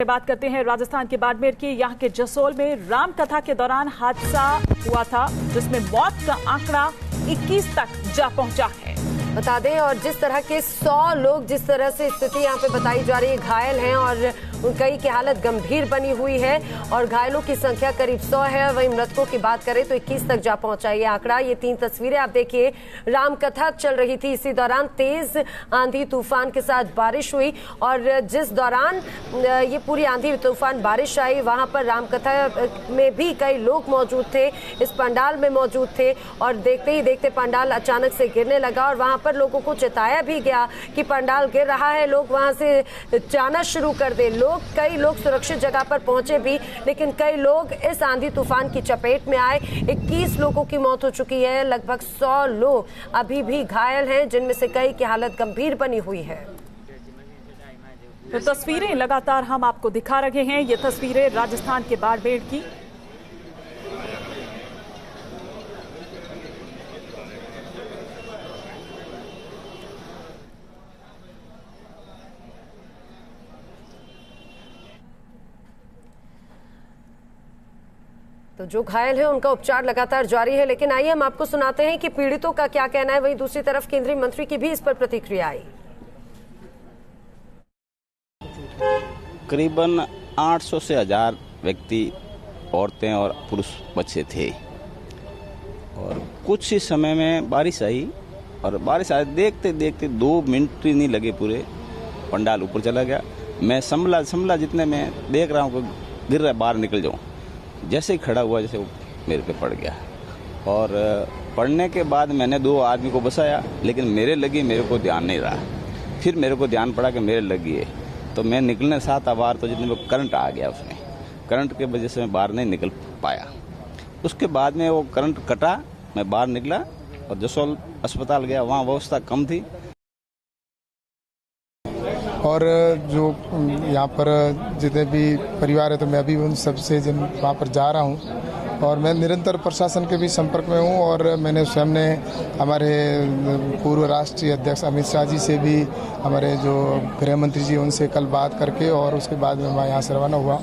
बात करते हैं राजस्थान के बाड़मेर की। यहाँ के जसोल में राम कथा के दौरान हादसा हुआ था जिसमें मौत का आंकड़ा 21 तक जा पहुंचा है। बता दें, और जिस तरह के 100 लोग जिस तरह से स्थिति यहाँ पे बताई जा रही है घायल हैं और कई की हालत गंभीर बनी हुई है और घायलों की संख्या करीब 100 है। वहीं मृतकों की बात करें तो 21 तक जा पहुंचा ये आंकड़ा। ये 3 तस्वीरें आप देखिए, रामकथा चल रही थी, इसी दौरान तेज आंधी तूफान के साथ बारिश हुई और जिस दौरान ये पूरी आंधी तूफान बारिश आई वहां पर रामकथा में भी कई लोग मौजूद थे, इस पंडाल में मौजूद थे और देखते ही देखते पंडाल अचानक से गिरने लगा और वहां पर लोगों को चेताया भी गया कि पंडाल गिर रहा है, लोग वहां से जाना शुरू कर दे। कई लोग सुरक्षित जगह पर पहुंचे भी, लेकिन कई लोग इस आंधी तूफान की चपेट में आए। 21 लोगों की मौत हो चुकी है, लगभग 100 लोग अभी भी घायल हैं, जिनमें से कई की हालत गंभीर बनी हुई है। तो तस्वीरें लगातार हम आपको दिखा रहे हैं, ये तस्वीरें राजस्थान के बाड़मेर की। तो जो घायल है उनका उपचार लगातार जारी है, लेकिन आइए हम आपको सुनाते हैं कि पीड़ितों का क्या कहना है। वहीं दूसरी तरफ केंद्रीय मंत्री की भी इस पर प्रतिक्रिया आई। करीबन 800 से 1000 व्यक्ति, औरतें और पुरुष बच्चे थे और कुछ ही समय में बारिश आई और बारिश आए देखते देखते 2 मिनट ही नहीं लगे, पूरे पंडाल ऊपर चला गया। मैं संभला जितने में देख रहा हूँ गिर रहा है, बाहर निकल जाऊँ, जैसे ही खड़ा हुआ जैसे वो मेरे पे पड़ गया और पड़ने के बाद मैंने 2 आदमी को बचाया, लेकिन मेरे को ध्यान नहीं रहा। फिर मेरे को ध्यान पड़ा कि मेरे लगी है, तो मैं निकलने साथ आवार तो जितने में करंट आ गया, उसमें करंट के वजह से मैं बाहर नहीं निकल पाया। उसके बाद में वो करंट कटा, मैं बाहर निकला और जसोल अस्पताल गया, वहाँ व्यवस्था कम थी। और जो यहाँ पर जितने भी परिवार है तो मैं भी उन सबसे वहाँ पर जा रहा हूँ और मैं निरंतर प्रशासन के भी संपर्क में हूँ और मैंने स्वयं ने हमारे पूर्व राष्ट्रीय अध्यक्ष अमित शाह जी से भी, हमारे जो गृह मंत्री जी उनसे कल बात करके और उसके बाद में मैं यहाँ से रवाना हुआ।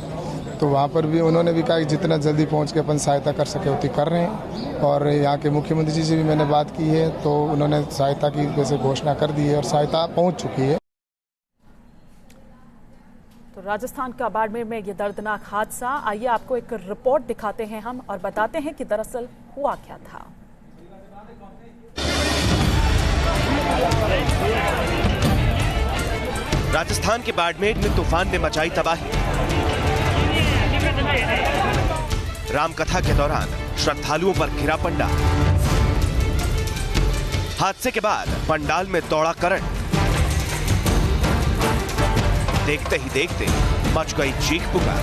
तो वहाँ पर भी उन्होंने भी कहा कि जितना जल्दी पहुँच के अपन सहायता कर सके उतनी कर रहे हैं और यहाँ के मुख्यमंत्री जी से भी मैंने बात की है तो उन्होंने सहायता की वैसे घोषणा कर दी है और सहायता पहुँच चुकी है। तो राजस्थान का बाड़मेर में ये दर्दनाक हादसा, आइए आपको एक रिपोर्ट दिखाते हैं हम और बताते हैं कि दरअसल हुआ क्या था। राजस्थान के बाड़मेर में तूफान ने मचाई तबाही। रामकथा के दौरान श्रद्धालुओं पर घिरा पंडाल। हादसे के बाद पंडाल में दौड़ा करंट। देखते ही देखते मच गई चीख पुकार।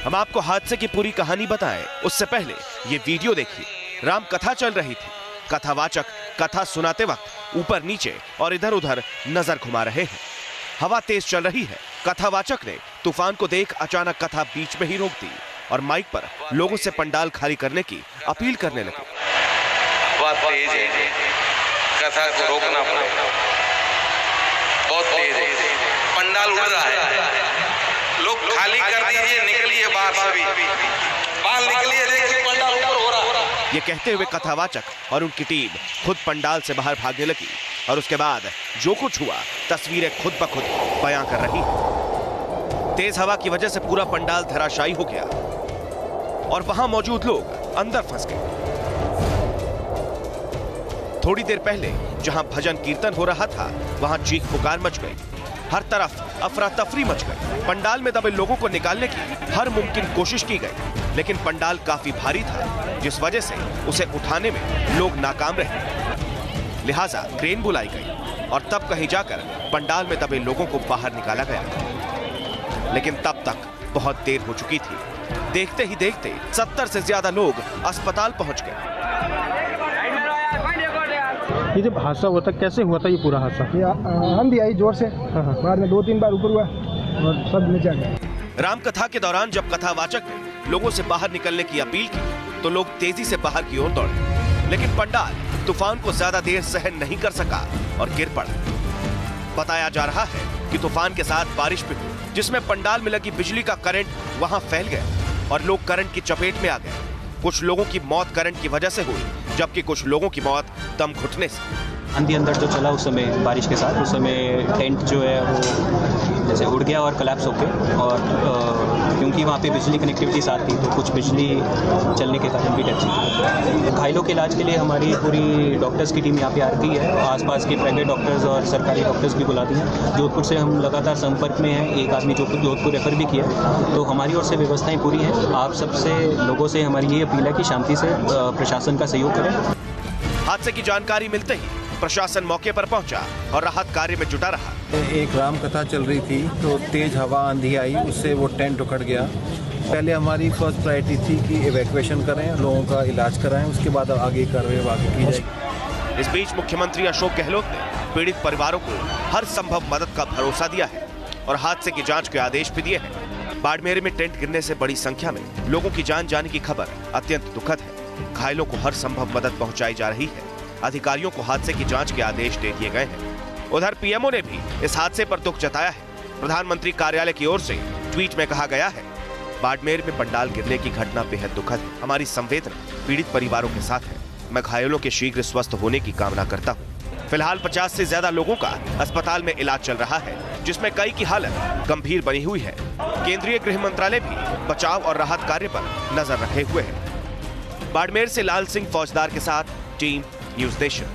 हम आपको हादसे की पूरी कहानी बताएं उससे पहले ये वीडियो देखिए। राम कथा चल रही थी, कथावाचक कथा सुनाते वक्त ऊपर नीचे और इधर उधर नजर घुमा रहे हैं। हवा तेज चल रही है। कथावाचक ने तूफान को देख अचानक कथा बीच में ही रोक दी और माइक पर लोगों से पंडाल खाली करने की अपील करने लगे। बहुत तेज है, कथा को रोकना पड़ेगा, बहुत तेज है, पंडाल उड़ रहा है, लोग खाली कर दीजिए, निकलिए बाहर, सभी बाहर निकलिए, देखिए पंडाल ऊपर हो रहा है। ये कहते हुए कथावाचक और उनकी टीम खुद पंडाल से बाहर भागने लगी और उसके बाद जो कुछ हुआ तस्वीरें खुद ब खुद बयां कर रही। तेज हवा की वजह से पूरा पंडाल धराशायी हो गया और वहां मौजूद लोग अंदर फंस गए। थोड़ी देर पहले जहां भजन कीर्तन हो रहा था वहां चीख पुकार मच गई। हर तरफ अफरा तफरी मच गई। पंडाल में दबे लोगों को निकालने की हर मुमकिन कोशिश की गई, लेकिन पंडाल काफी भारी था जिस वजह से उसे उठाने में लोग नाकाम रहे। लिहाजा क्रेन बुलाई गई और तब कहीं जाकर पंडाल में दबे लोगों को बाहर निकाला गया, लेकिन तब तक बहुत देर हो चुकी थी। देखते ही देखते 70 से ज्यादा लोग अस्पताल पहुंच गए। ये जब हादसा हुआ था कैसे हुआ था ये पूरा हादसा? आंधी आई जोर से, बाद में 2-3 बार ऊपर हुआ और सब नीचे आ गया। रामकथा के दौरान जब कथावाचक ने लोगों से बाहर निकलने की अपील की तो लोग तेजी से बाहर की ओर दौड़े, लेकिन पंडाल तूफान को ज्यादा देर सहन नहीं कर सका और गिर पड़ा। बताया जा रहा है कि तूफान के साथ बारिश भी हुई, जिसमें पंडाल में लगी बिजली का करंट वहां फैल गया और लोग करंट की चपेट में आ गए। कुछ लोगों की मौत करंट की वजह से हुई, जबकि कुछ लोगों की मौत दम घुटने से। आंधी अंदर जो चला उस समय बारिश के साथ, उस समय टेंट जो है वो जैसे उड़ गया और कोलैप्स हो गया। और क्योंकि वहाँ पे बिजली कनेक्टिविटी साथ थी तो कुछ बिजली चलने के कारण भी डेथ हुई। घायलों के इलाज के लिए हमारी पूरी डॉक्टर्स की टीम यहाँ पे आती है। आसपास के प्राइवेट डॉक्टर्स और सरकारी डॉक्टर्स भी बुलाती हैं। जोधपुर से हम लगातार संपर्क में हैं। एक आदमी जोधपुर रेफर भी किया, तो हमारी ओर से व्यवस्थाएं पूरी हैं। आप सबसे लोगों से हमारी ये अपील है कि शांति से प्रशासन का सहयोग करें। हादसे की जानकारी मिलते ही प्रशासन मौके पर पहुंचा और राहत कार्य में जुटा रहा। एक राम कथा चल रही थी तो तेज हवा आंधी आई, उससे वो टेंट उखड़ गया। पहले हमारी फर्स्ट प्रायोरिटी थी कि इवैक्यूएशन करें, लोगों का इलाज कराएं, उसके बाद आगे कार्रवाई आगे की जाएगी। इस बीच मुख्यमंत्री अशोक गहलोत ने पीड़ित परिवारों को हर संभव मदद का भरोसा दिया है और हादसे की जांच के आदेश भी दिए हैं। बाड़मेर में टेंट गिरने से बड़ी संख्या में लोगों की जान जाने की खबर अत्यंत दुखद है। घायलों को हर संभव मदद पहुंचाई जा रही है। अधिकारियों को हादसे की जांच के आदेश दे दिए गए हैं। उधर पीएमओ ने भी इस हादसे पर दुख जताया है। प्रधानमंत्री कार्यालय की ओर से ट्वीट में कहा गया है, बाड़मेर में पंडाल गिरने की घटना बेहद दुखद है। हमारी संवेदना पीड़ित परिवारों के साथ है। मैं घायलों के शीघ्र स्वस्थ होने की कामना करता हूँ। फिलहाल 50 से ज्यादा लोगों का अस्पताल में इलाज चल रहा है, जिसमें कई की हालत गंभीर बनी हुई है। केंद्रीय गृह मंत्रालय भी बचाव और राहत कार्य पर नजर रखे हुए है। बाड़मेर से लाल सिंह फौजदार के साथ टीम न्यूज़ नेशन।